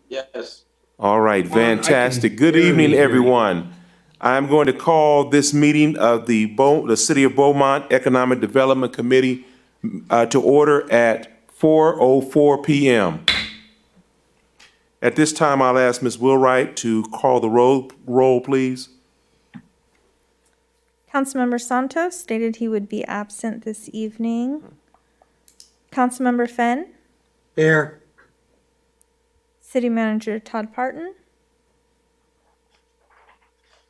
Yes. All right, fantastic. Good evening, everyone. I'm going to call this meeting of the City of Beaumont Economic Development Committee to order at 4:04 p.m. At this time, I'll ask Ms. Wheelwright to call the roll, please. Councilmember Santos stated he would be absent this evening. Councilmember Fenn, Here. City Manager Todd Parton,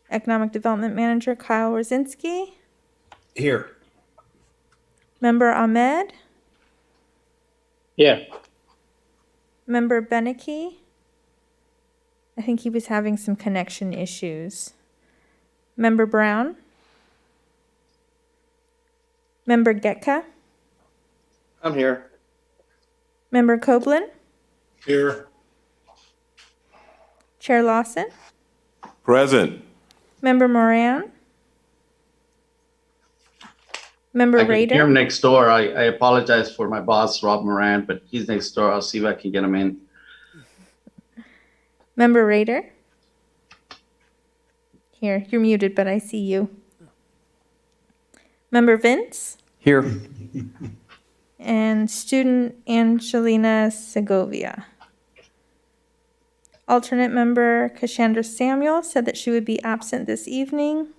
Economic Development Manager Kyle Rosinski, Here. Member Ahmed, Yeah. Member Beneke. I think he was having some connection issues. Member Brown, Member Getka, I'm here. Member Copeland, Here. Chair Lawson, Present. Member Moran, Member I can hear Rader, him next door. I apologize for my boss, Rob Moran, but he's next door. I'll see if I can get him in. Member Rader. Here, you're muted, but I see you. Member Vince Here. and student Angelina Segovia. Alternate member Cassandra Samuel said that she would be absent this evening.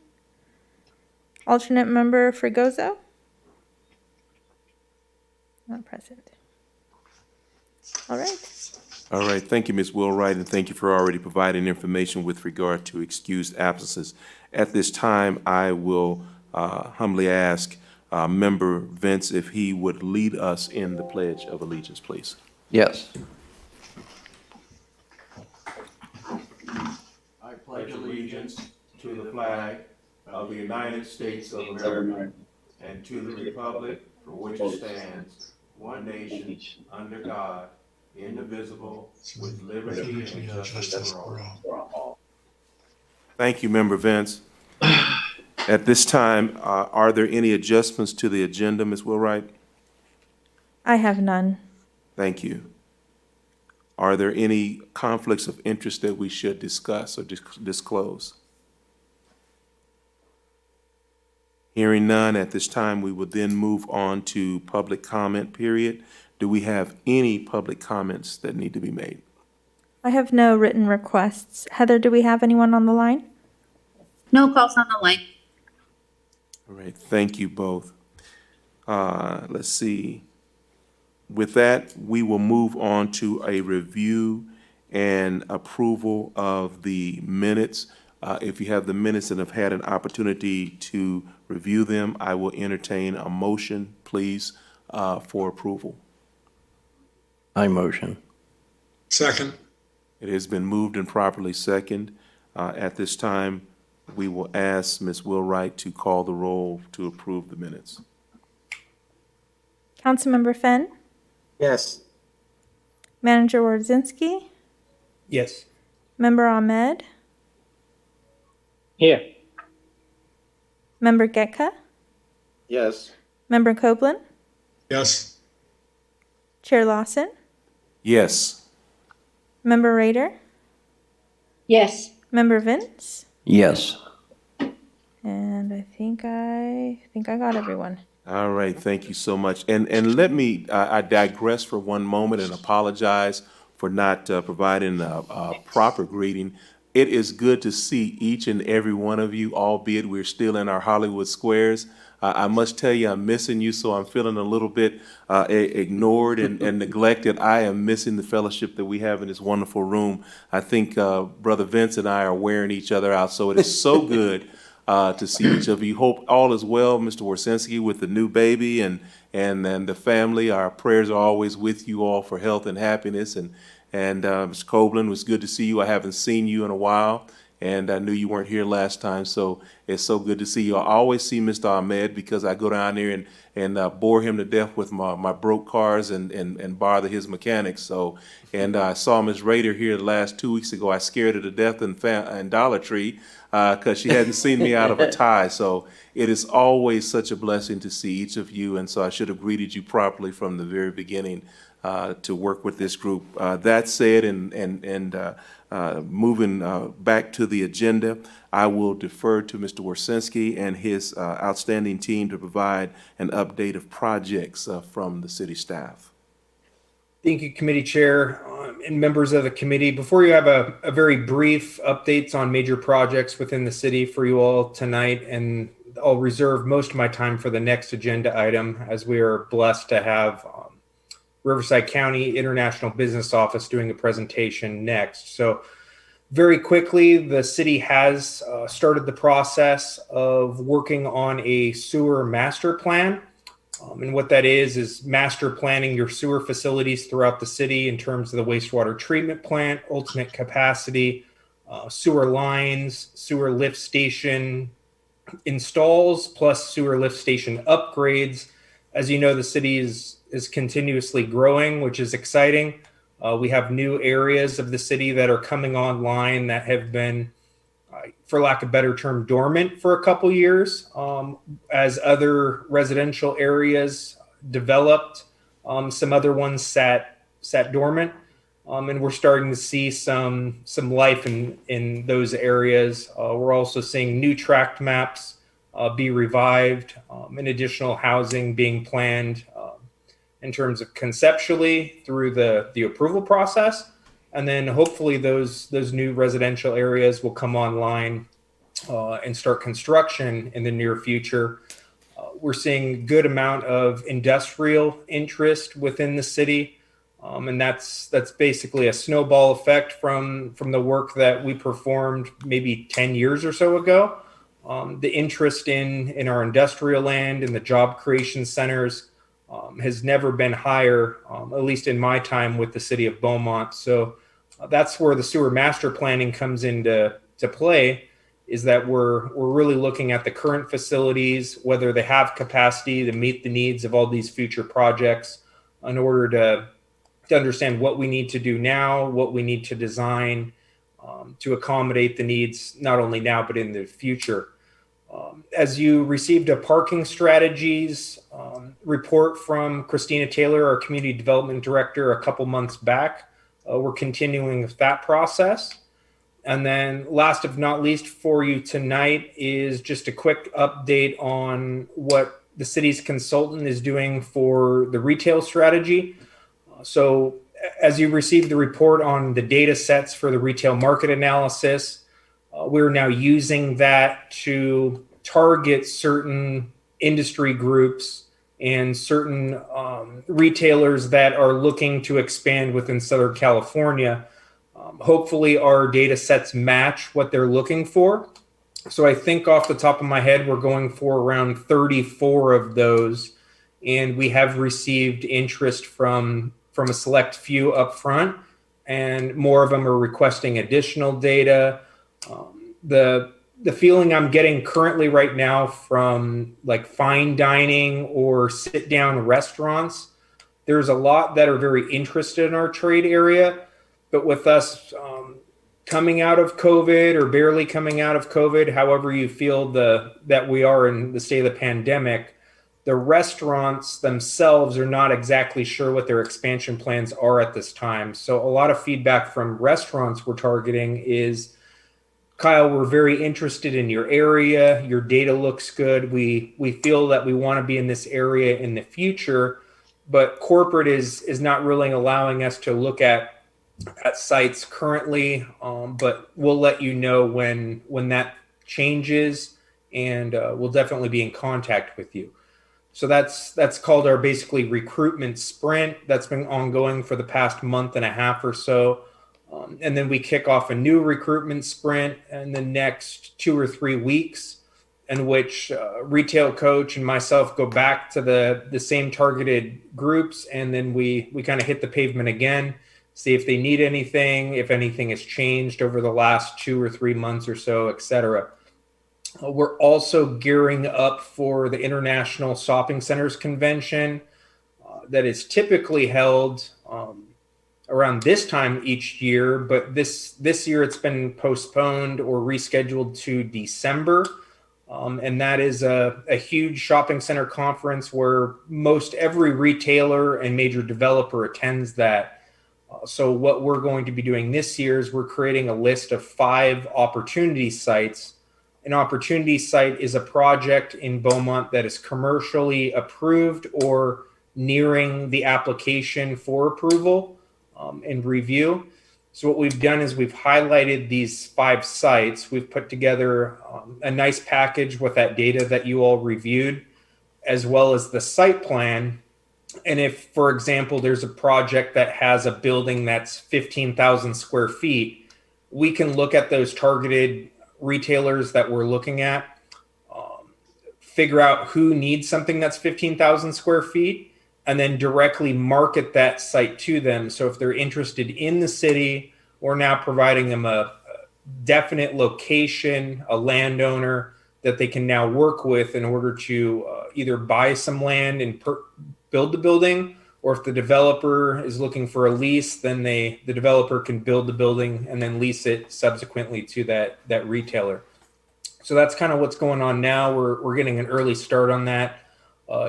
Alternate member Fregoso. Not present. All right. All right, thank you, Ms. Wheelwright, and thank you for already providing information with regard to excused absences. At this time, I will humbly ask Member Vince if he would lead us in the Pledge of Allegiance, please. Yes. I pledge allegiance to the flag of the United States of America and to the republic for which it stands, one nation, under God, indivisible, with liberty and justice for all. Thank you, Member Vince. At this time, are there any adjustments to the agenda, Ms. Wheelwright? I have none. Thank you. Are there any conflicts of interest that we should discuss or disclose? Hearing none, at this time, we will then move on to public comment period. Do we have any public comments that need to be made? I have no written requests. Heather, do we have anyone on the line? No calls on the line. All right, thank you both. Let's see. With that, we will move on to a review and approval of the minutes. If you have the minutes and have had an opportunity to review them, I will entertain a motion, please, for approval. I motion. Second. It has been moved and properly second. At this time, we will ask Ms. Wheelwright to call the roll to approve the minutes. Councilmember Fenn, Yes. Manager Wardzinski, Yes. Member Ahmed, Here. Member Getka, Yes. Member Copeland, Yes. Chair Lawson, Yes. Member Rader, Yes. Member Vince, Yes. and I think I got everyone. All right, thank you so much. And let me, I digress for one moment and apologize for not providing a proper greeting. It is good to see each and every one of you, albeit we're still in our Hollywood squares. I must tell you, I'm missing you, so I'm feeling a little bit ignored and neglected. I am missing the fellowship that we have in this wonderful room. I think Brother Vince and I are wearing each other out, so it is so good to see each of you. Hope all is well, Mr. Warsinski, with the new baby and the family. Our prayers are always with you all for health and happiness. And Mr. Copeland, it was good to see you. I haven't seen you in a while, and I knew you weren't here last time, so it's so good to see you. I always see Mr. Ahmed because I go down there and bore him to death with my broke cars and bother his mechanics. So, and I saw Ms. Rader here the last 2 weeks ago. I scared her to death in Dollar Tree because she hadn't seen me out of a tie. So it is always such a blessing to see each of you, and so I should have greeted you properly from the very beginning. to work with this group. That said, and moving back to the agenda, I will defer to Mr. Warsinski and his outstanding team to provide an update of projects from the city staff. Thank you, Committee Chair and members of the committee. Before you have a very brief updates on major projects within the city for you all tonight, and I'll reserve most of my time for the next agenda item, as we are blessed to have Riverside County International Business Office doing a presentation next. So very quickly, the city has started the process of working on a sewer master plan. And what that is master planning your sewer facilities throughout the city in terms of the wastewater treatment plant, ultimate capacity, sewer lines, sewer lift station installs, plus sewer lift station upgrades. As you know, the city is continuously growing, which is exciting. We have new areas of the city that are coming online that have been, for lack of a better term, dormant for a couple years. As other residential areas developed, some other ones sat dormant, and we're starting to see some life in those areas. We're also seeing new tract maps be revived, and additional housing being planned in terms of conceptually through the approval process. And then hopefully those new residential areas will come online and start construction in the near future. We're seeing a good amount of industrial interest within the city. And that's basically a snowball effect from the work that we performed maybe 10 years or so ago. The interest in our industrial land and the job creation centers has never been higher, at least in my time with the city of Beaumont. So that's where the sewer master planning comes into play, is that we're really looking at the current facilities, whether they have capacity to meet the needs of all these future projects, in order to understand what we need to do now, what we need to design to accommodate the needs, not only now, but in the future. As you received a parking strategies report from Christina Taylor, our community development director, a couple months back, we're continuing with that process. And then last but not least for you tonight is just a quick update on what the city's consultant is doing for the retail strategy. So as you received the report on the data sets for the retail market analysis, we're now using that to target certain industry groups and certain retailers that are looking to expand within Southern California. Hopefully our data sets match what they're looking for. So I think off the top of my head, we're going for around 34 of those. And we have received interest from a select few up front, and more of them are requesting additional data. The feeling I'm getting currently right now from like fine dining or sit down restaurants, there's a lot that are very interested in our trade area. But with us coming out of COVID or barely coming out of COVID, however you feel that we are in the state of the pandemic, the restaurants themselves are not exactly sure what their expansion plans are at this time. So a lot of feedback from restaurants we're targeting is, Kyle, we're very interested in your area. Your data looks good. We feel that we want to be in this area in the future, but corporate is not really allowing us to look at sites currently. But we'll let you know when that changes, and we'll definitely be in contact with you. So that's called our basically recruitment sprint. That's been ongoing for the past month and a half or so. And then we kick off a new recruitment sprint in the next 2 or 3 weeks, in which retail coach and myself go back to the same targeted groups. And then we kind of hit the pavement again, see if they need anything, if anything has changed over the last 2 or 3 months or so, et cetera. We're also gearing up for the International Shopping Centers Convention that is typically held around this time each year, but this year it's been postponed or rescheduled to December. And that is a huge shopping center conference where most every retailer and major developer attends that. So what we're going to be doing this year is we're creating a list of 5 opportunity sites. An opportunity site is a project in Beaumont that is commercially approved or nearing the application for approval and review. So what we've done is we've highlighted these 5 sites. We've put together a nice package with that data that you all reviewed, as well as the site plan. And if, for example, there's a project that has a building that's 15,000 square feet, we can look at those targeted retailers that we're looking at, figure out who needs something that's 15,000 square feet, and then directly market that site to them. So if they're interested in the city, we're now providing them a definite location, a landowner that they can now work with in order to either buy some land and build the building, or if the developer is looking for a lease, then the developer can build the building and then lease it subsequently to that retailer. So that's kind of what's going on now. We're getting an early start on that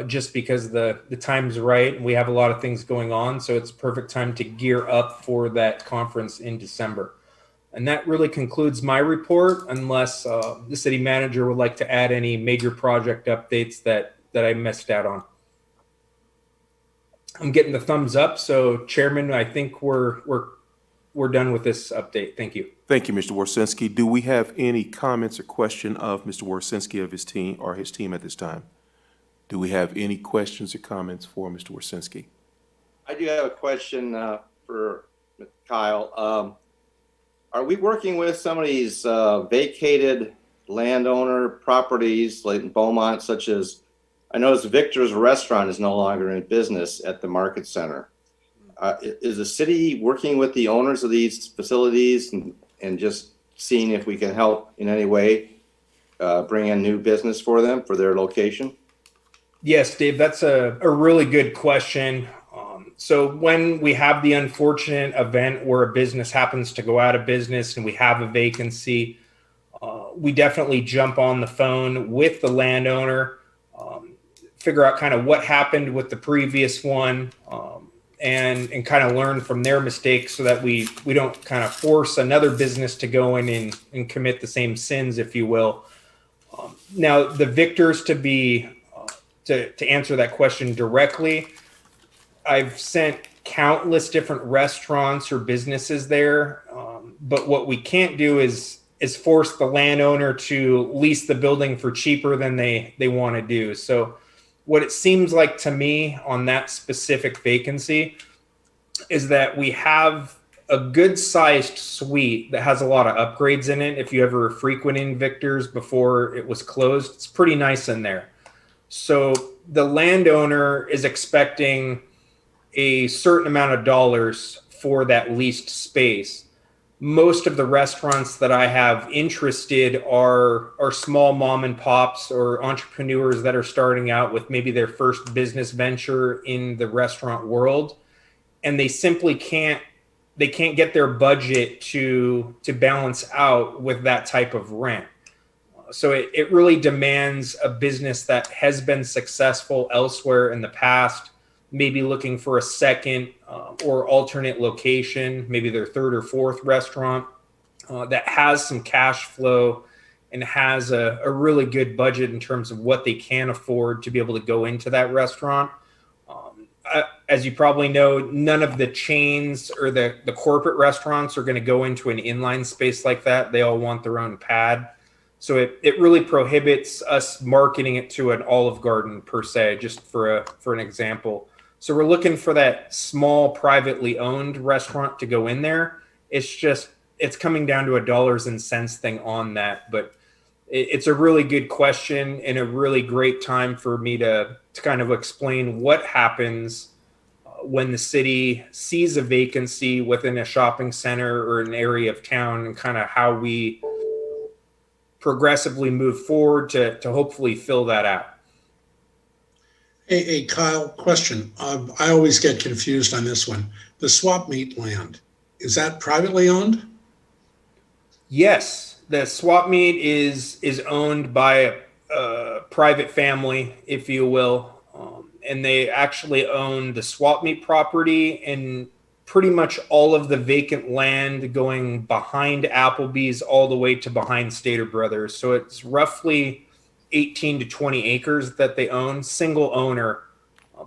just because the time's right and we have a lot of things going on. So it's a perfect time to gear up for that conference in December. And that really concludes my report, unless the city manager would like to add any major project updates that I missed out on. I'm getting the thumbs up. So Chairman, I think we're done with this update. Thank you. Thank you, Mr. Warsinski. Do we have any comments or question of Mr. Warsinski of his team at this time? Do we have any questions or comments for Mr. Warsinski? I do have a question for Kyle. Are we working with some of these vacated landowner properties like in Beaumont, such as, I noticed Victor's Restaurant is no longer in business at the Market Center. Is the city working with the owners of these facilities and just seeing if we can help in any way bring in new business for them, for their location? Yes, Dave, that's a really good question. So when we have the unfortunate event where a business happens to go out of business and we have a vacancy, we definitely jump on the phone with the landowner, figure out kind of what happened with the previous one, and kind of learn from their mistakes so that we don't kind of force another business to go in and commit the same sins, if you will. Now, the victors to answer that question directly, I've sent countless different restaurants or businesses there, but what we can't do is force the landowner to lease the building for cheaper than they want to do. So what it seems like to me on that specific vacancy is that we have a good sized suite that has a lot of upgrades in it. If you ever frequented Victor's before it was closed, it's pretty nice in there. So the landowner is expecting a certain amount of dollars for that leased space. Most of the restaurants that I have interested are small mom and pops or entrepreneurs that are starting out with maybe their first business venture in the restaurant world, and they simply can't get their budget to balance out with that type of rent. So it really demands a business that has been successful elsewhere in the past, maybe looking for a second or alternate location, maybe their third or fourth restaurant that has some cash flow and has a really good budget in terms of what they can afford to be able to go into that restaurant. As you probably know, none of the chains or the corporate restaurants are going to go into an inline space like that. They all want their own pad. So it really prohibits us marketing it to an Olive Garden per se, just for an example. So we're looking for that small privately owned restaurant to go in there. It's coming down to a dollars and cents thing on that. But it's a really good question and a really great time for me to kind of explain what happens when the city sees a vacancy within a shopping center or an area of town, and kind of how we progressively move forward to hopefully fill that out. Hey, Kyle, question. I always get confused on this one. The swap meet land, is that privately owned? Yes, the swap meet is owned by private family, if you will. And they actually own the swap meet property and pretty much all of the vacant land going behind Applebee's all the way to behind Stater Brothers. So it's roughly 18 to 20 acres that they own, single owner.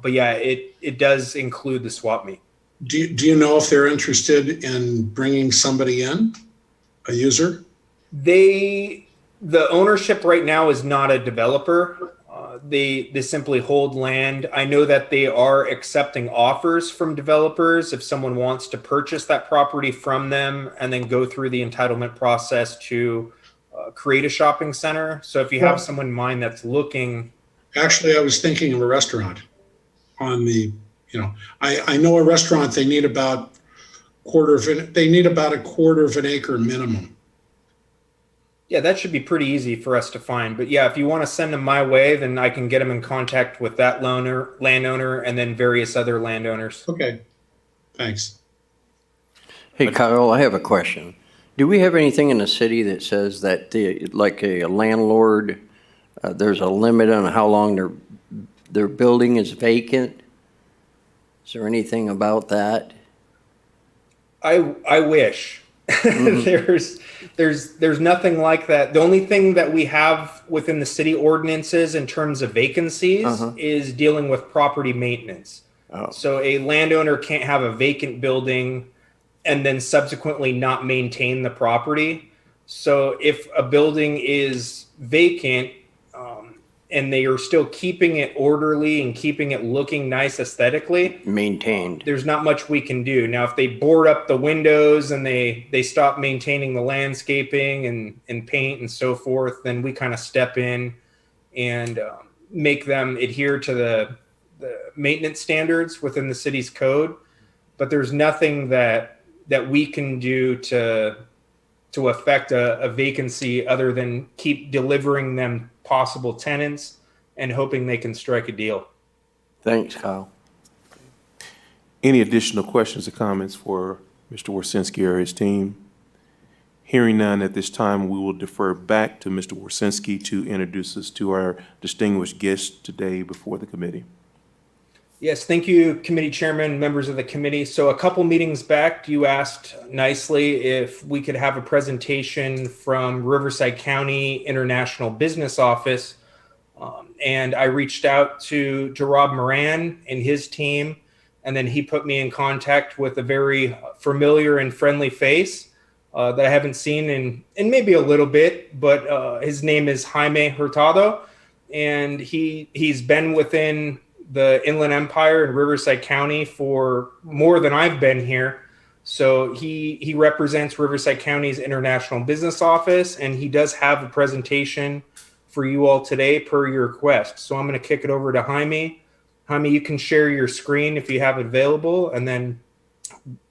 But yeah, it does include the swap meet. Do you know if they're interested in bringing somebody in, a user? The ownership right now is not a developer. They simply hold land. I know that they are accepting offers from developers if someone wants to purchase that property from them and then go through the entitlement process to create a shopping center. So if you have someone in mind that's looking. Actually, I was thinking of a restaurant on the, I know a restaurant, they need about a quarter of an acre minimum. Yeah, that should be pretty easy for us to find. But yeah, if you want to send them my way, then I can get them in contact with that landowner and then various other landowners. Okay, thanks. Hey, Kyle, I have a question. Do we have anything in the city that says that like a landlord, there's a limit on how long their building is vacant? Is there anything about that? I wish. There's nothing like that. The only thing that we have within the city ordinances in terms of vacancies is dealing with property maintenance. Oh. So a landowner can't have a vacant building and then subsequently not maintain the property. So if a building is vacant, and they are still keeping it orderly and keeping it looking nice aesthetically, Maintained. there's not much we can do. Now, if they board up the windows and they stop maintaining the landscaping and paint and so forth, then we kind of step in and make them adhere to the maintenance standards within the city's code. But there's nothing that we can do to affect a vacancy other than keep delivering them possible tenants and hoping they can strike a deal. Thanks, Kyle. Any additional questions or comments for Mr. Warsinski or his team? Hearing none at this time, we will defer back to Mr. Warsinski to introduce us to our distinguished guests today before the committee. Yes, thank you, committee chairman, members of the committee. So a couple meetings back, you asked nicely if we could have a presentation from Riverside County International Business Office. And I reached out to Rob Moran and his team, and then he put me in contact with a very familiar and friendly face that I haven't seen in maybe a little bit, but his name is Jaime Hurtado, and he's been within the Inland Empire in Riverside County for more than I've been here. So he represents Riverside County's International Business Office, and he does have a presentation for you all today per your request. So I'm going to kick it over to Jaime. Jaime, you can share your screen if you have it available, and then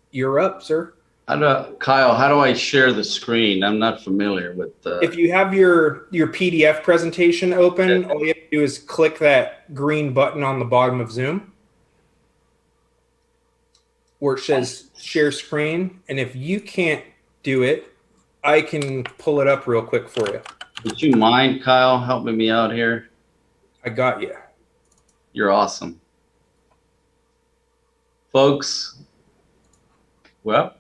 you're up, sir. Kyle, how do I share the screen? I'm not familiar with If you have your PDF presentation open, all you have to do is click that green button on the bottom of Zoom where it says share screen. And if you can't do it, I can pull it up real quick for you. Would you mind, Kyle, helping me out here? I got you. You're awesome. Folks, well,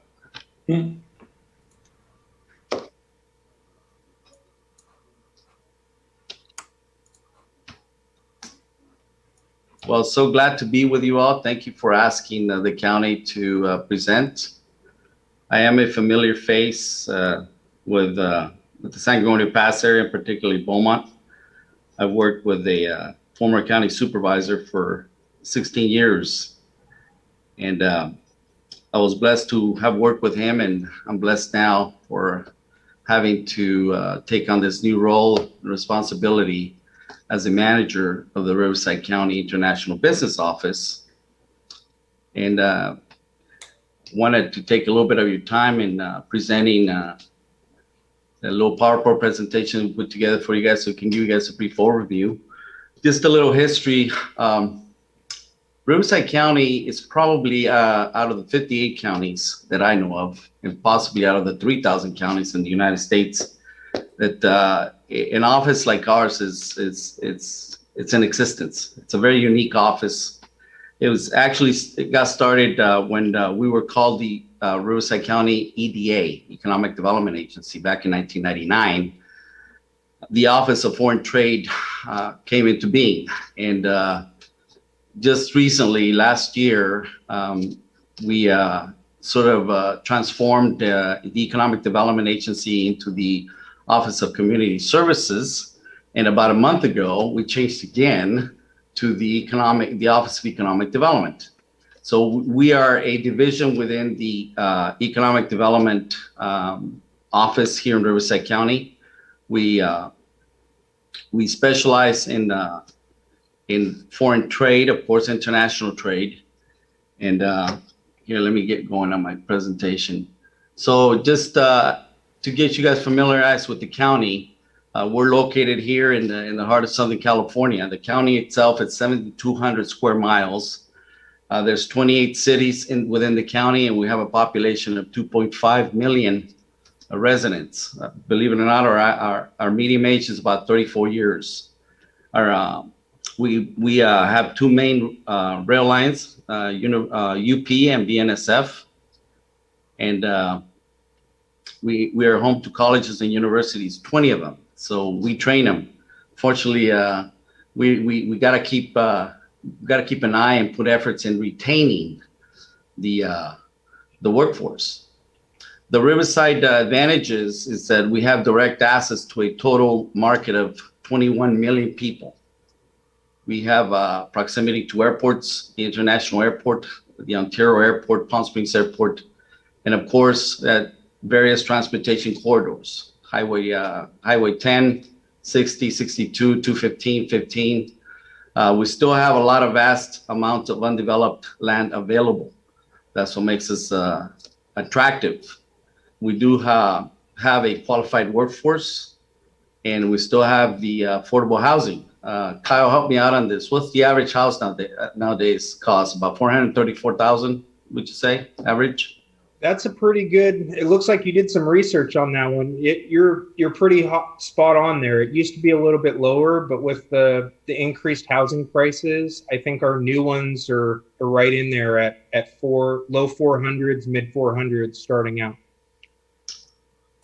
well, so glad to be with you all. Thank you for asking the county to present. I am a familiar face with the San Antonio Pass area, and particularly Beaumont. I've worked with a former county supervisor for 16 years, and I was blessed to have worked with him, and I'm blessed now for having to take on this new role and responsibility as a manager of the Riverside County International Business Office. And wanted to take a little bit of your time in presenting a little PowerPoint presentation we put together for you guys, so we can give you guys a brief overview. Just a little history. Riverside County is probably out of the 58 counties that I know of, and possibly out of the 3,000 counties in the United States, that an office like ours it's in existence. It's a very unique office. It got started when we were called the Riverside County EDA, Economic Development Agency, back in 1999. The Office of Foreign Trade came into being, and just recently, last year, we sort of transformed the Economic Development Agency into the Office of Community Services. And about a month ago, we changed again to the Office of Economic Development. So we are a division within the Economic Development Office here in Riverside County. We specialize in foreign trade, of course, international trade. And here, let me get going on my presentation. So just to get you guys familiarized with the county, we're located here in the heart of Southern California. The county itself is 7,200 square miles. There's 28 cities within the county, and we have a population of 2.5 million residents. Believe it or not, our median age is about 34 years. We have two main rail lines, UP and BNSF, and we are home to colleges and universities, 20 of them. So we train them. Fortunately, we got to keep an eye and put efforts in retaining the workforce. The Riverside Advantages is that we have direct access to a total market of 21 million people. We have proximity to airports, the International Airport, the Ontario Airport, Palm Springs Airport, and of course, at various transportation corridors, Highway 10, 60, 62, 215, 15. We still have a lot of vast amounts of undeveloped land available. That's what makes us attractive. We do have a qualified workforce, and we still have the affordable housing. Kyle, help me out on this. What's the average house nowadays cost? About $434,000, would you say, average? That's a pretty good. It looks like you did some research on that one. You're pretty spot on there. It used to be a little bit lower, but with the increased housing prices, I think our new ones are right in there at low 400s, mid 400s starting out.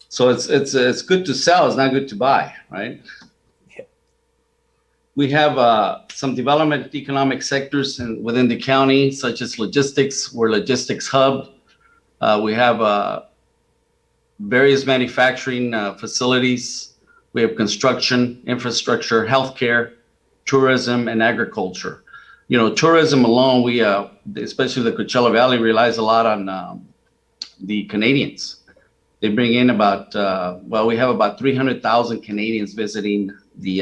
So it's good to sell. It's not good to buy, right? Yeah. We have some development economic sectors within the county, such as logistics. We're a logistics hub. We have various manufacturing facilities. We have construction, infrastructure, healthcare, tourism, and agriculture. You know, tourism alone, we, especially the Coachella Valley, relies a lot on the Canadians. They bring in about, we have about 300,000 Canadians visiting the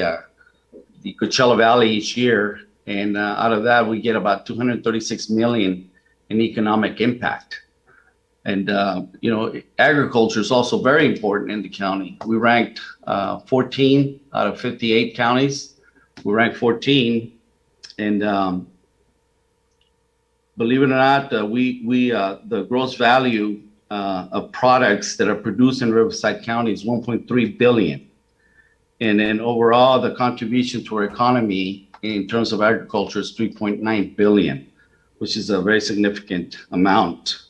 Coachella Valley each year. And out of that, we get about 236 million in economic impact. And, you know, agriculture is also very important in the county. We ranked 14 out of 58 counties. We ranked 14. And believe it or not, the gross value of products that are produced in Riverside County is 1.3 billion. And then overall, the contribution to our economy in terms of agriculture is 3.9 billion, which is a very significant amount.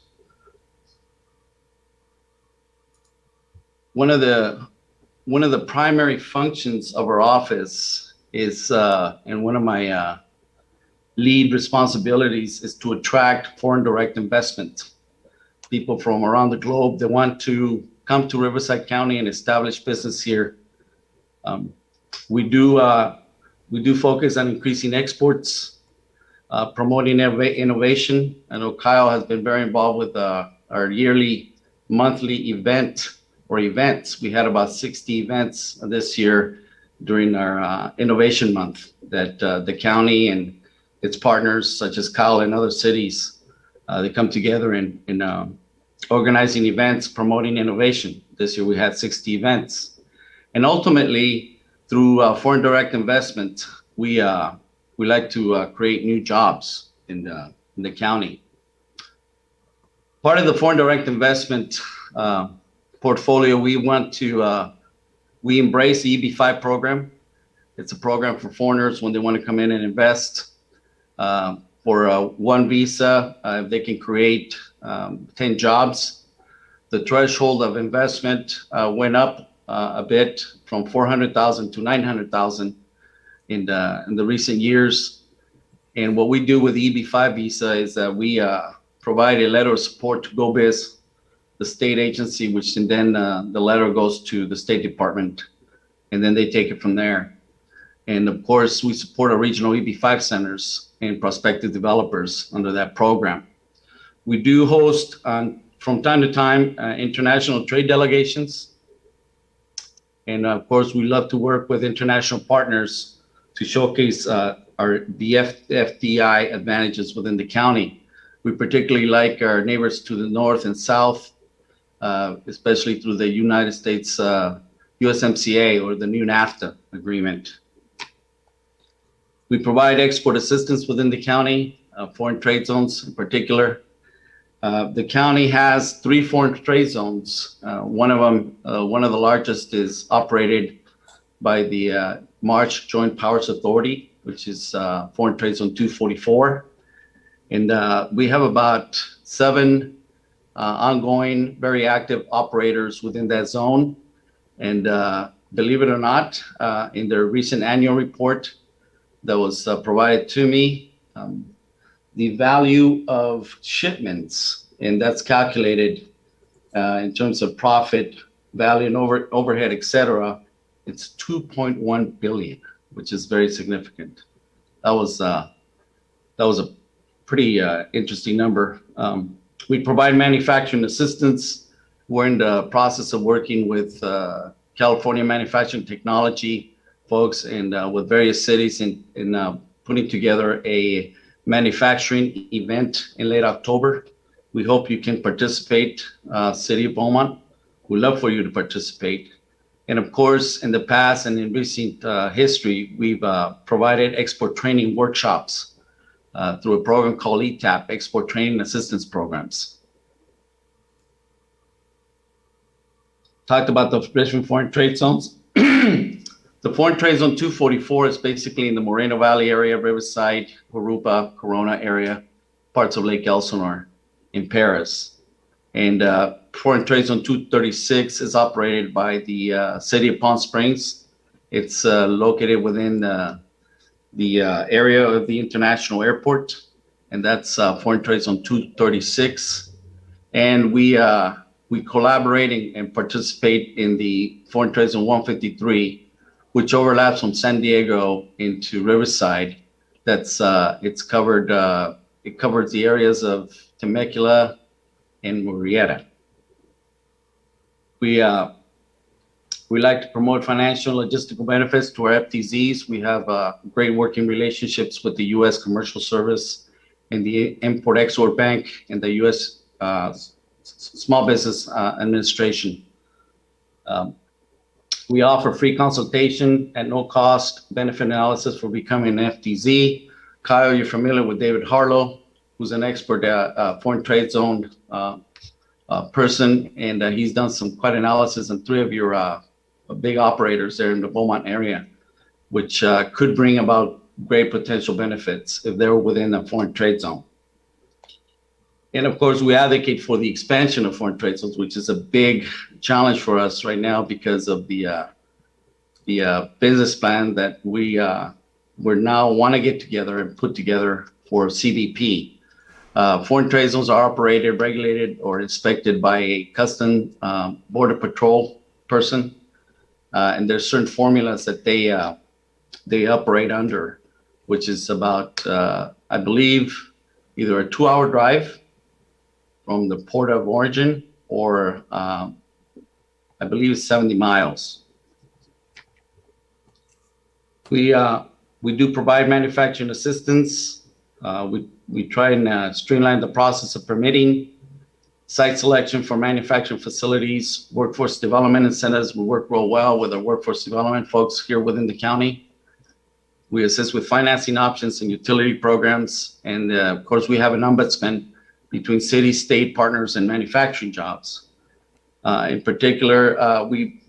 One of the primary functions of our office is, and one of my lead responsibilities is to attract foreign direct investment. People from around the globe that want to come to Riverside County and establish business here. We do focus on increasing exports, promoting innovation. I know Kyle has been very involved with our yearly, monthly events. We had about 60 events this year during our Innovation Month that the county and its partners, such as Kyle and other cities, they come together in organizing events, promoting innovation. This year we had 60 events. And ultimately, through foreign direct investment, we like to create new jobs in the county. Part of the foreign direct investment portfolio, we want to We embrace the EB-5 program. It's a program for foreigners when they want to come in and invest. For one visa, if they can create 10 jobs. The threshold of investment went up a bit from 400,000 to 900,000 in the recent years. And what we do with the EB-5 visa is that we provide a letter of support to GoBiz, the state agency, which then the letter goes to the State Department, and then they take it from there. And of course, we support our regional EB-5 centers and prospective developers under that program. We do host from time to time international trade delegations. And of course, we love to work with international partners to showcase the FDI advantages within the county. We particularly like our neighbors to the north and south, especially through the United States USMCA or the new NAFTA agreement. We provide export assistance within the county, foreign trade zones in particular. The county has 3 foreign trade zones. One of them, one of the largest, is operated by the March Joint Powers Authority, which is Foreign Trade Zone 244. And we have about 7 ongoing, very active operators within that zone. And believe it or not, in their recent annual report that was provided to me, the value of shipments, and that's calculated in terms of profit, value, and overhead, et cetera, it's 2.1 billion, which is very significant. That was a pretty interesting number. We provide manufacturing assistance. We're in the process of working with California Manufacturing Technology folks and with various cities in putting together a manufacturing event in late October. We hope you can participate, City of Beaumont. We'd love for you to participate. And of course, in the past and in recent history, we've provided export training workshops through a program called ETAP, Export Training Assistance Programs. Talked about the different foreign trade zones. The Foreign Trade Zone 244 is basically in the Moreno Valley area, Riverside, Jurupa, Corona area, parts of Lake Elsinore, in Paris. And Foreign Trade Zone 236 is operated by the City of Palm Springs. It's located within the area of the International Airport, and that's Foreign Trade Zone 236. And we collaborate and participate in the Foreign Trade Zone 153, which overlaps from San Diego into Riverside. That's it's covered. It covers the areas of Temecula and Murrieta. We like to promote financial and logistical benefits to our FTZs. We have great working relationships with the U.S. Commercial Service and the Import-Export Bank and the U.S. Small Business Administration. We offer free consultation at no cost, benefit analysis for becoming an FTZ. Kyle, you're familiar with David Harlow, who's an expert foreign trade zone person, and he's done some quite analysis on 3 of your big operators there in the Beaumont area, which could bring about great potential benefits if they're within a foreign trade zone. And of course, we advocate for the expansion of foreign trade zones, which is a big challenge for us right now because of the business plan that we now want to get together and put together for CBP. Foreign trade zones are operated, regulated, or inspected by a custom border patrol person, and there's certain formulas that they operate under, which is about, I believe, either a 2-hour drive from the port of origin, or I believe 70 miles. We do provide manufacturing assistance. We try and streamline the process of permitting, site selection for manufacturing facilities, workforce development incentives. We work real well with our workforce development folks here within the county. We assist with financing options and utility programs. And of course, we have an ombudsman between city, state partners, and manufacturing jobs. In particular, we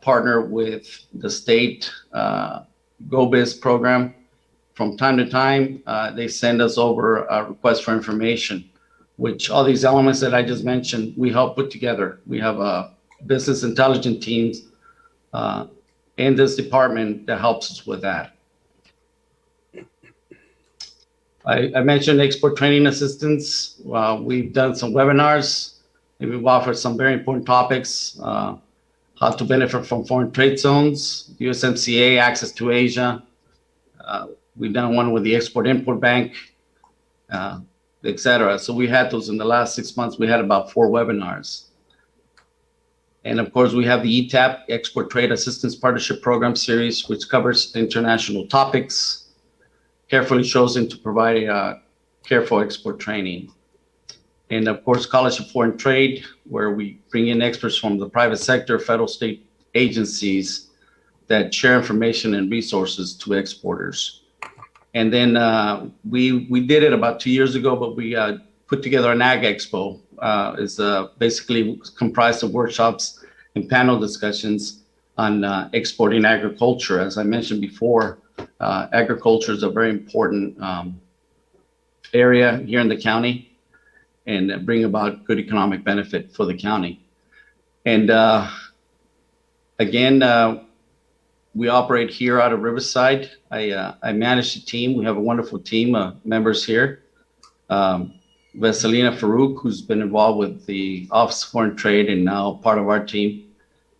partner with the state GoBiz program. From time to time, they send us over a request for information, which all these elements that I just mentioned, we help put together. We have business intelligence teams in this department that helps us with that. I mentioned export training assistance. We've done some webinars. We've offered some very important topics, how to benefit from foreign trade zones, USMCA, access to Asia. We've done one with the Export-Import Bank, et cetera. So we had those in the last 6 months. We had about 4 webinars. And of course, we have the ETAP, Export Trade Assistance Partnership Program Series, which covers international topics, carefully chosen to provide careful export training. And of course, College of Foreign Trade, where we bring in experts from the private sector, federal, state agencies that share information and resources to exporters. And then we did it about 2 years ago, but we put together an Ag Expo. It's basically comprised of workshops and panel discussions on exporting agriculture. As I mentioned before, agriculture is a very important area here in the county and bring about good economic benefit for the county. And again, we operate here out of Riverside. I manage the team. We have a wonderful team of members here. Veselina Farouk, who's been involved with the Office of Foreign Trade and now part of our team,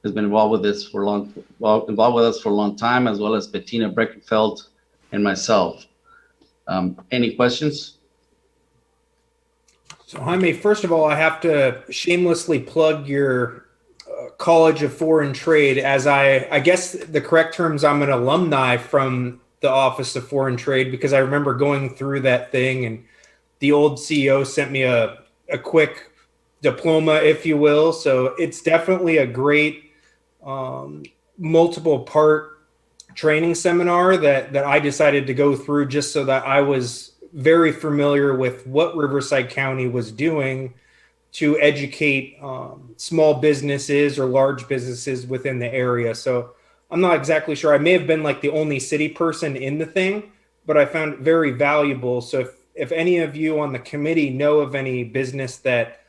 has been involved with us for a long time, as well as Bettina Breckenfeld and myself. Any questions? So Jaime, first of all, I have to shamelessly plug your College of Foreign Trade, as I guess the correct terms, I'm an alumni from the Office of Foreign Trade, because I remember going through that thing and the old CEO sent me a quick diploma, if you will. So it's definitely a great multiple part training seminar that I decided to go through just so that I was very familiar with what Riverside County was doing to educate small businesses or large businesses within the area. So I'm not exactly sure. I may have been like the only city person in the thing, but I found it very valuable. So if any of you on the committee know of any business that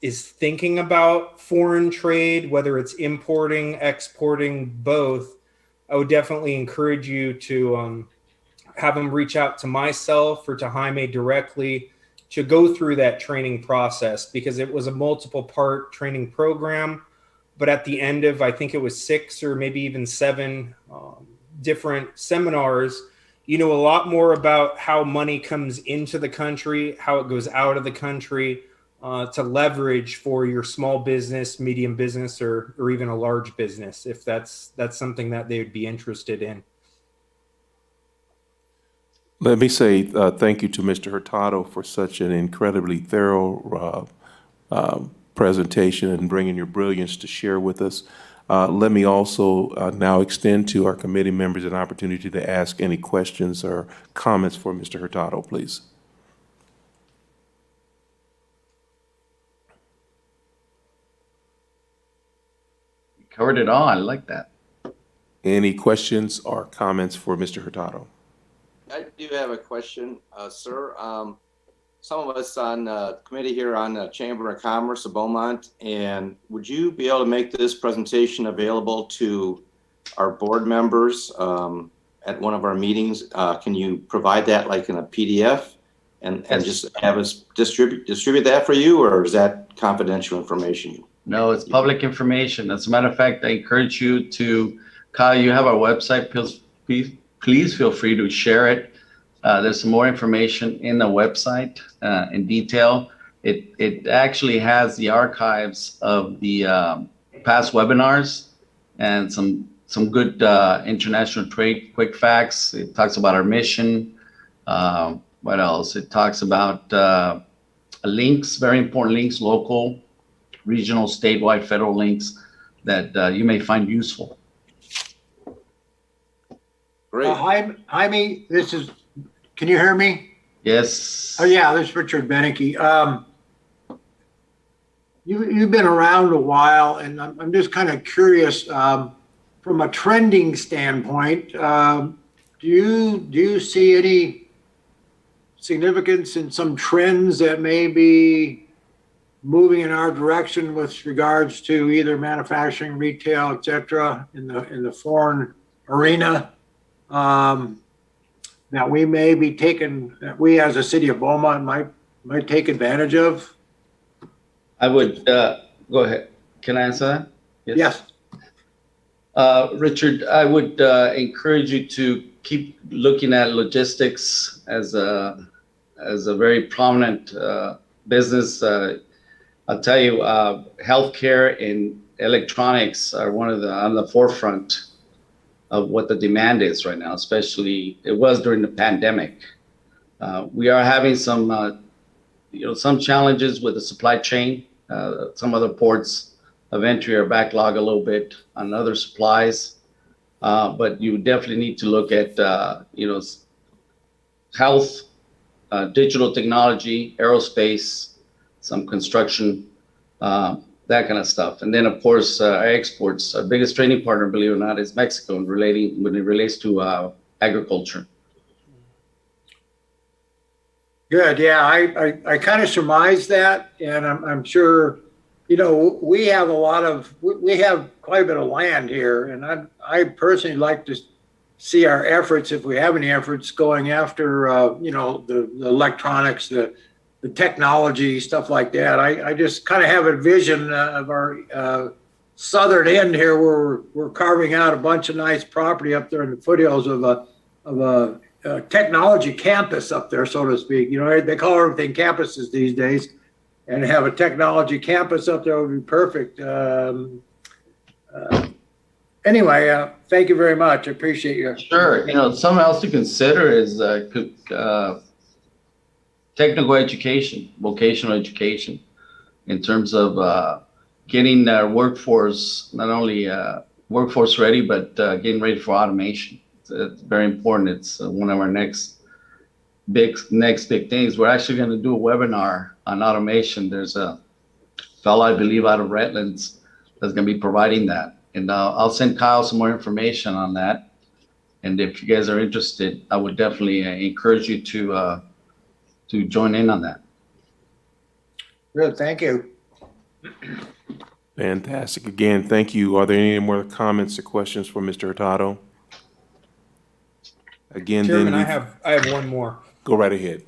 is thinking about foreign trade, whether it's importing, exporting, both, I would definitely encourage you to have them reach out to myself or to Jaime directly to go through that training process, because it was a multiple part training program. But at the end of, I think it was 6 or maybe even 7 different seminars, you know a lot more about how money comes into the country, how it goes out of the country, to leverage for your small business, medium business, or even a large business, if that's something that they would be interested in. Let me say thank you to Mr. Hurtado for such an incredibly thorough presentation and bringing your brilliance to share with us. Let me also now extend to our committee members an opportunity to ask any questions or comments for Mr. Hurtado, please. You covered it all. I like that. Any questions or comments for Mr. Hurtado? I do have a question, sir. Some of us on the committee here on the Chamber of Commerce of Beaumont, and would you be able to make this presentation available to our board members at one of our meetings? Can you provide that like in a PDF and just have us distribute that for you, or is that confidential information? No, it's public information. As a matter of fact, I encourage you to, Kyle, you have our website. Please feel free to share it. There's some more information in the website in detail. It actually has the archives of the past webinars and some good international trade quick facts. It talks about our mission. What else? It talks about links, very important links, local, regional, statewide, federal links that you may find useful. Great. Jaime, can you hear me? Yes. Oh yeah, this is Richard Beneke. you've been around a while, and I'm just kind of curious, from a trending standpoint, do you see any significance in some trends that may be moving in our direction with regards to either manufacturing, retail, et cetera, in the foreign arena, that we may be taking, that we as a city of Beaumont might take advantage of? I would, go ahead. Can I answer that? Yes. Richard, I would encourage you to keep looking at logistics as a very prominent business. I'll tell you, healthcare and electronics are on the forefront of what the demand is right now, especially it was during the pandemic. We are having some challenges with the supply chain. Some other ports of entry are backlogged a little bit on other supplies, but you definitely need to look at health, digital technology, aerospace, some construction, that kind of stuff. And then, of course, our exports. Our biggest trading partner, believe it or not, is Mexico when it relates to agriculture. Good. Yeah, I kind of surmised that, and I'm sure, we have we have quite a bit of land here, and I personally like to see our efforts, if we have any efforts, going after the electronics, the technology, stuff like that. I just kind of have a vision of our southern end here, where we're carving out a bunch of nice property up there in the foothills of a technology campus up there, so to speak. They call everything campuses these days, and have a technology campus up there would be perfect. Anyway, thank you very much. I appreciate you. Sure. Something else to consider is technical education, vocational education, in terms of getting our workforce, not only workforce ready, but getting ready for automation. It's very important. It's one of our next big things. We're actually going to do a webinar on automation. There's a fellow, I believe, out of Redlands that's going to be providing that. And I'll send Kyle some more information on that. And if you guys are interested, I would definitely encourage you to join in on that. Good. Thank you. Fantastic. Again, thank you. Are there any more comments or questions for Mr. Hurtado? Again, Chairman, then I have one more. go right ahead.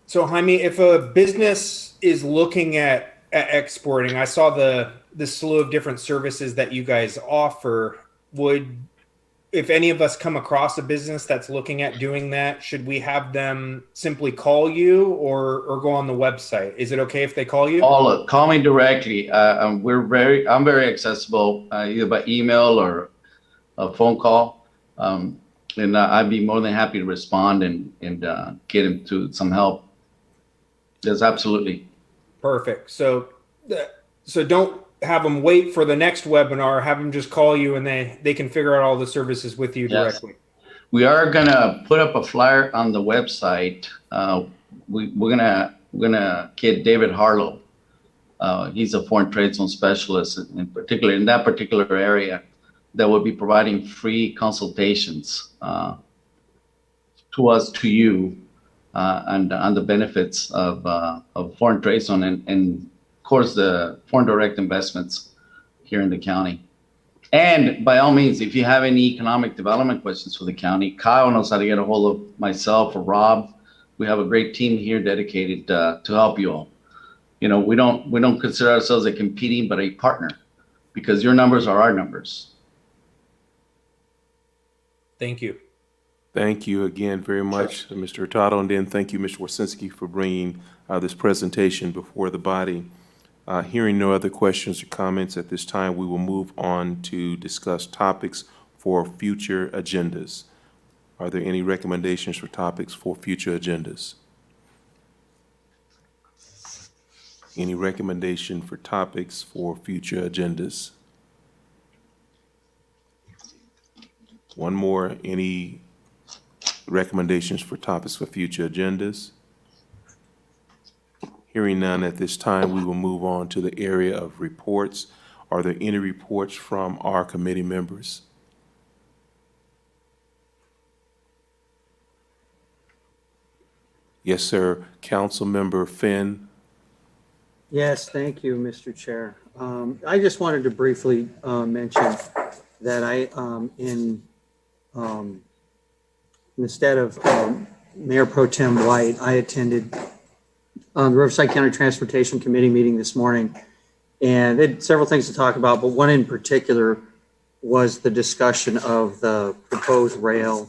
So Jaime, if a business is looking at exporting, I saw the slew of different services that you guys offer. If any of us come across a business that's looking at doing that, should we have them simply call you or go on the website? Is it okay if they call you? Call me directly. I'm very accessible, either by email or a phone call. And I'd be more than happy to respond and get him to some help. Yes, absolutely. Perfect. So don't have them wait for the next webinar. Have them just call you, and they can figure out all the services with you directly. Yes. We are gonna put up a flyer on the website. We're gonna get David Harlow. He's a foreign trade zone specialist, in that particular area, that will be providing free consultations to you on the benefits of foreign trade zone and of course the foreign direct investments here in the county. And by all means, if you have any economic development questions for the county, Kyle knows how to get a hold of myself or Rob. We have a great team here dedicated to help you all. We don't consider ourselves a competing, but a partner, because your numbers are our numbers. Thank you. Thank you again very much, Mr. Hurtado, and then thank you, Mr. Warsinski, for bringing this presentation before the body. Hearing no other questions or comments at this time, we will move on to discuss topics for future agendas. Are there any recommendations for topics for future agendas? Any recommendation for topics for future agendas? One more. Any recommendations for topics for future agendas? Hearing none at this time, we will move on to the area of reports. Are there any reports from our committee members? Yes, sir. Councilmember Finn. Yes, thank you, Mr. Chair. I just wanted to briefly mention that instead of Mayor Pro Tem White, I attended the Riverside County Transportation Committee meeting this morning, and they had several things to talk about, but one in particular was the discussion of the proposed rail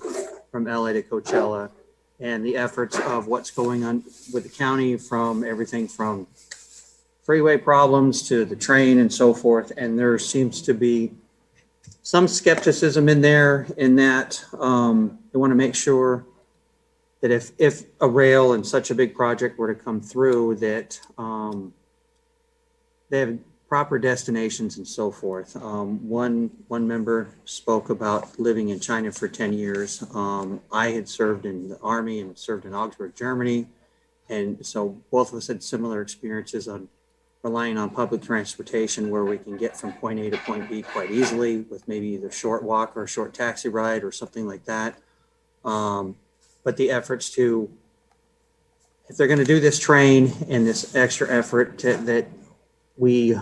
from LA to Coachella and the efforts of what's going on with the county, from everything from freeway problems to the train and so forth. And there seems to be some skepticism in there in that they want to make sure that if a rail and such a big project were to come through, that they have proper destinations and so forth. One member spoke about living in China for 10 years. I had served in the Army and served in Augsburg, Germany. And so both of us had similar experiences on relying on public transportation where we can get from point A to point B quite easily with maybe either short walk or a short taxi ride or something like that. But the efforts to, if they're going to do this train and this extra effort that we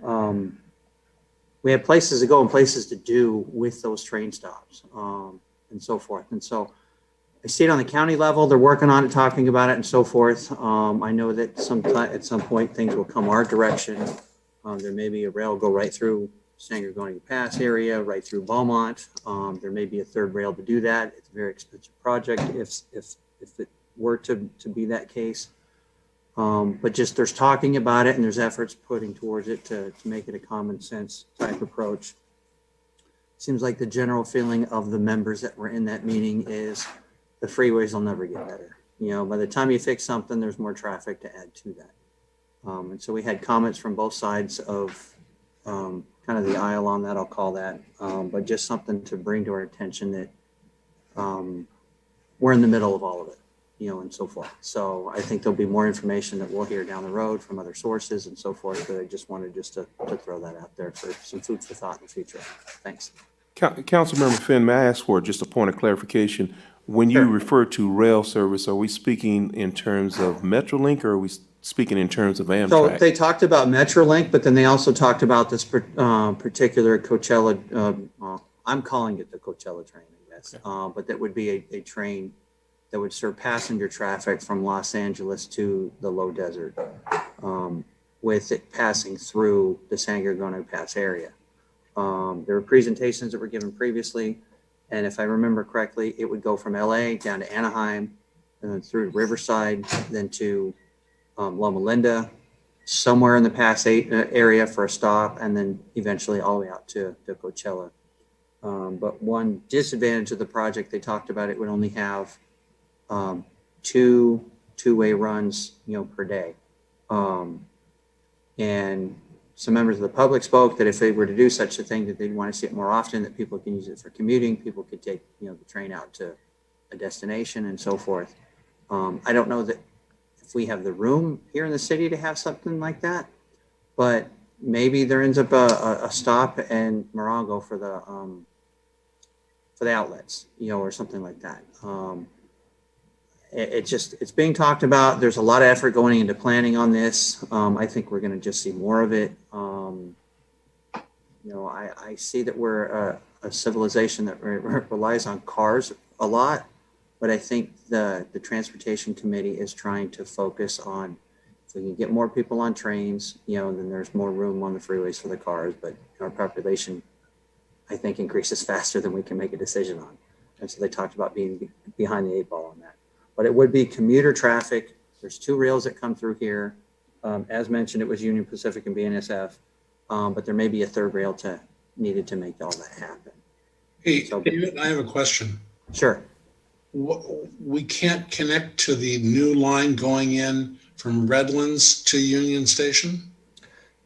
have places to go and places to do with those train stops and so forth. And so I see it on the county level. They're working on it, talking about it and so forth. I know that at some point things will come our direction. There may be a rail go right through San Gorgonio Pass area, right through Beaumont. There may be a third rail to do that. It's a very expensive project if it were to be that case. But just there's talking about it and there's efforts putting towards it to make it a common sense type approach. Seems like the general feeling of the members that were in that meeting is the freeways will never get better. You know, by the time you fix something, there's more traffic to add to that. And so we had comments from both sides of kind of the aisle on that, I'll call that, but just something to bring to our attention that we're in the middle of all of it, you know, and so forth. So I think there'll be more information that we'll hear down the road from other sources and so forth, but I just wanted to throw that out there for some food for thought in the future. Thanks. Councilmember Finn, may I ask for just a point of clarification? When you refer to rail service, are we speaking in terms of Metrolink or are we speaking in terms of Amtrak? So they talked about Metrolink, but then they also talked about this particular Coachella, I'm calling it the Coachella train, I guess. Okay. But that would be a train that would serve passenger traffic from Los Angeles to the low desert, with it passing through the San Gorgonio Pass area. There were presentations that were given previously, and if I remember correctly, it would go from LA down to Anaheim, and then through Riverside, then to Loma Linda, somewhere in the Pass 8 area for a stop, and then eventually all the way out to Coachella. But one disadvantage of the project, they talked about it would only have two-way runs, you know, per day. And some members of the public spoke that if they were to do such a thing, that they'd want to see it more often, that people can use it for commuting, people could take, you know, the train out to a destination and so forth. I don't know that if we have the room here in the city to have something like that, but maybe there ends up a stop in Morongo for the outlets, you know, or something like that. It's being talked about. There's a lot of effort going into planning on this. I think we're going to just see more of it. You know, I see that we're a civilization that relies on cars a lot, but I think the transportation committee is trying to focus on, if we can get more people on trains, you know, then there's more room on the freeways for the cars, but our population, I think, increases faster than we can make a decision on. And so they talked about being behind the 8 ball on that. But it would be commuter traffic. There's 2 rails that come through here. As mentioned, it was Union Pacific and BNSF, but there may be a third rail needed to make all that happen. Hey, David, I have a question. Sure. We can't connect to the new line going in from Redlands to Union Station?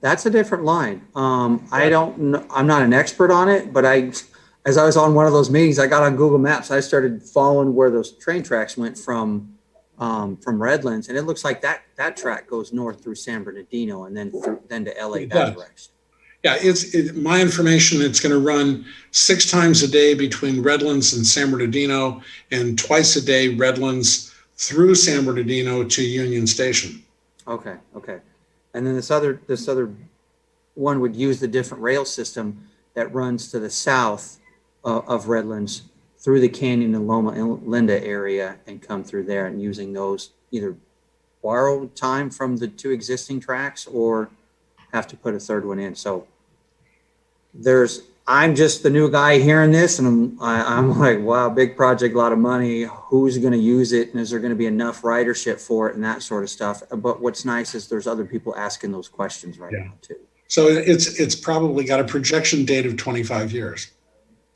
That's a different line. I don't know. I'm not an expert on it, but as I was on one of those meetings, I got on Google Maps. I started following where those train tracks went from from Redlands, and it looks like that track goes north through San Bernardino and then to LA It that does. direction. Yeah, my information, it's going to run 6 times a day between Redlands and San Bernardino, and twice a day Redlands through San Bernardino to Union Station. Okay. And then this other one would use the different rail system that runs to the south of Redlands through the Canyon and Loma Linda area and come through there, and using those either borrow time from the 2 existing tracks or have to put a third one in. So I'm just the new guy hearing this, and I'm like, wow, big project, a lot of money. Who's going to use it? And is there going to be enough ridership for it and that sort of stuff? But what's nice is there's other people asking those questions right now too. So it's probably got a projection date of 25 years.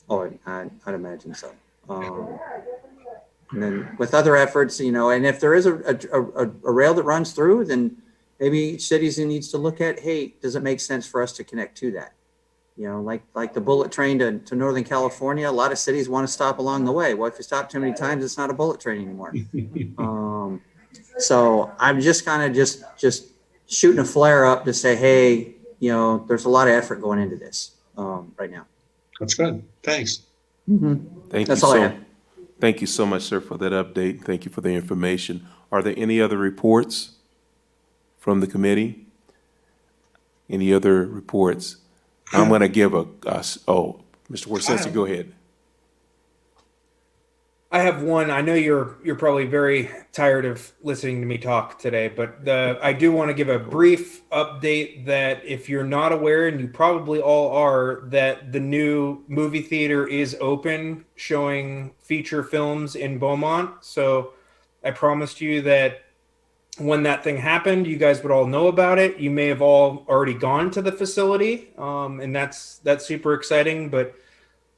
Oh, I'd imagine so. And then with other efforts, and if there is a rail that runs through, then maybe each city needs to look at, hey, does it make sense for us to connect to that? Like the bullet train to Northern California, a lot of cities want to stop along the way. Well, if you stop too many times, it's not a bullet train anymore. So I'm just kind of just shooting a flare up to say, hey, there's a lot of effort going into this right now. That's good. Thanks. Thank That's you all I have. Thank you so much, sir, for that update. Thank you for the information. Are there any other reports from the committee? Any other reports? I'm going to give Mr. Warsensi, go ahead. I have one. I know you're probably very tired of listening to me talk today, but I do want to give a brief update that if you're not aware, and you probably all are, that the new movie theater is open, showing feature films in Beaumont. So I promised you that when that thing happened, you guys would all know about it. You may have all already gone to the facility, and that's super exciting. But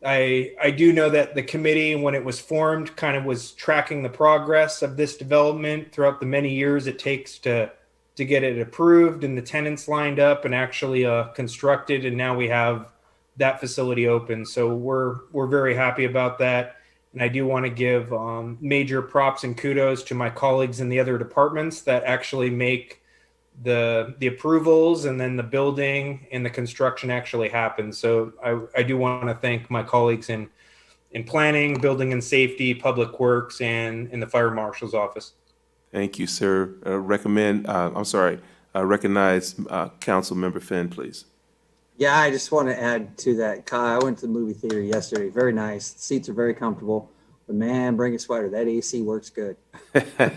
I do know that the committee, when it was formed, kind of was tracking the progress of this development throughout the many years it takes to get it approved and the tenants lined up and actually constructed. And now we have that facility open. So we're very happy about that. And I do want to give major props and kudos to my colleagues in the other departments that actually make the approvals and then the building and the construction actually happen. So I do want to thank my colleagues in planning, building and safety, public works, and in the fire marshal's office. Thank you, sir. Recognize Council Member Finn, please. Yeah, I just want to add to that. Kyle, I went to the movie theater yesterday. Very nice. The seats are very comfortable. But man, bring a sweater. That AC works good. It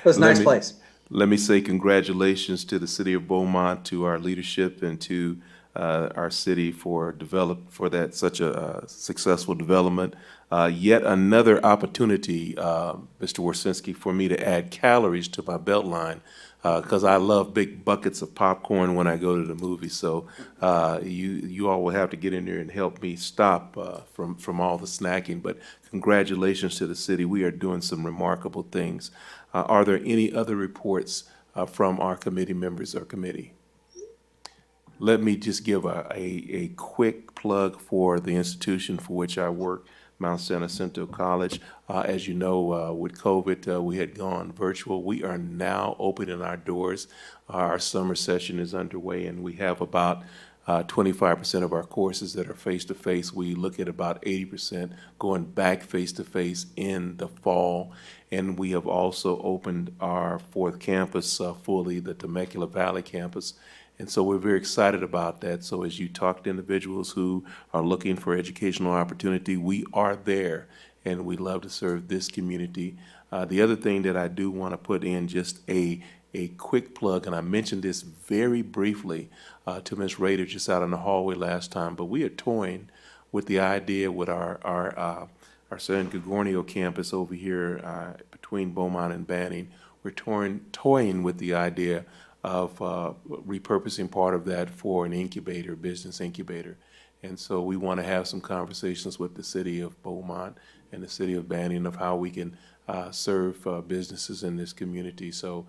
was a nice place. Let me say congratulations to the city of Beaumont, to our leadership, and to our city for such a successful development. Yet another opportunity, Mr. Warsenski, for me to add calories to my belt line, because I love big buckets of popcorn when I go to the movie. So you all will have to get in there and help me stop from all the snacking. But congratulations to the city. We are doing some remarkable things. Are there any other reports from our committee members or committee? Let me just give a quick plug for the institution for which I work, Mount San Jacinto College. As you know, with COVID, we had gone virtual. We are now opening our doors. Our summer session is underway, and we have about 25% of our courses that are face-to-face. We look at about 80% going back face-to-face in the fall. And we have also opened our 4th campus fully, the Temecula Valley campus. And so we're very excited about that. So as you talk to individuals who are looking for educational opportunity, we are there, and we love to serve this community. The other thing that I do want to put in just a quick plug, and I mentioned this very briefly to Ms. Rader just out in the hallway last time, but we are toying with the idea with our San Gorgonio campus over here between Beaumont and Banning. We're toying with the idea of repurposing part of that for an incubator, business incubator. And so we want to have some conversations with the city of Beaumont and the city of Banning of how we can serve businesses in this community. So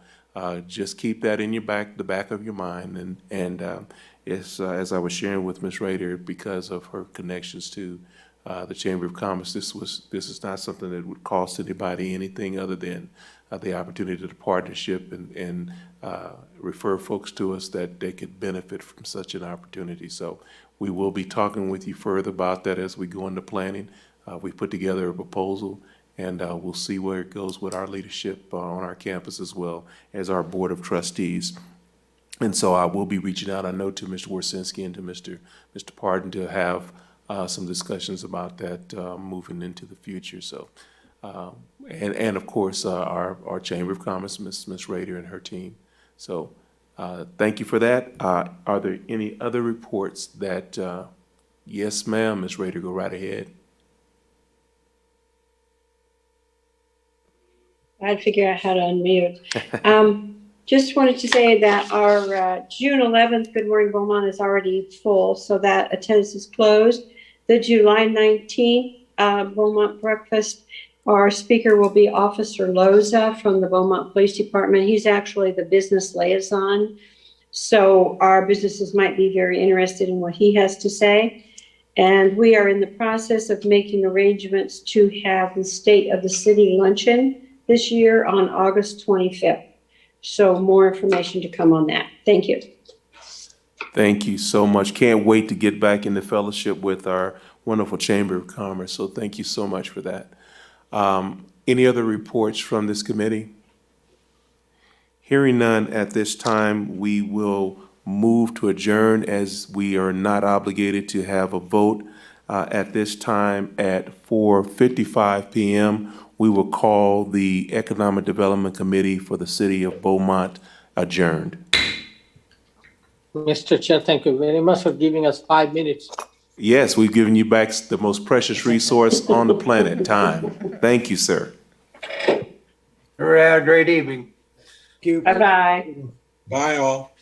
just keep that in the back of your mind. And it's, as I was sharing with Ms. Rader, because of her connections to the Chamber of Commerce. This is not something that would cost anybody anything other than the opportunity to partnership and refer folks to us that they could benefit from such an opportunity. So we will be talking with you further about that as we go into planning. We put together a proposal, and we'll see where it goes with our leadership on our campus as well as our Board of Trustees. And so I will be reaching out, I know, to Mr. Warsinski and to Mr. Pardon to have some discussions about that moving into the future. So, and of course, our Chamber of Commerce, Ms. Rader and her team. So thank you for that. Are there any other reports that, yes, ma'am, Ms. Rader, go right ahead. I'd figure out how to unmute. Just wanted to say that our June 11th Good Morning Beaumont is already full, so that attendance is closed. The July 19th Beaumont breakfast, our speaker will be Officer Loza from the Beaumont Police Department. He's actually the business liaison, so our businesses might be very interested in what he has to say. And we are in the process of making arrangements to have the State of the City luncheon this year on August 25th. So more information to come on that. Thank you. Thank you so much. Can't wait to get back into fellowship with our wonderful Chamber of Commerce. So thank you so much for that. Any other reports from this committee? Hearing none at this time, we will move to adjourn as we are not obligated to have a vote at this time at 4:55 p.m. We will call the Economic Development Committee for the City of Beaumont adjourned. Mr. Chair, thank you very much for giving us 5 minutes. Yes, we've given you back the most precious resource on the planet, time. Thank you, sir. Have a great evening. Bye-bye. Bye all.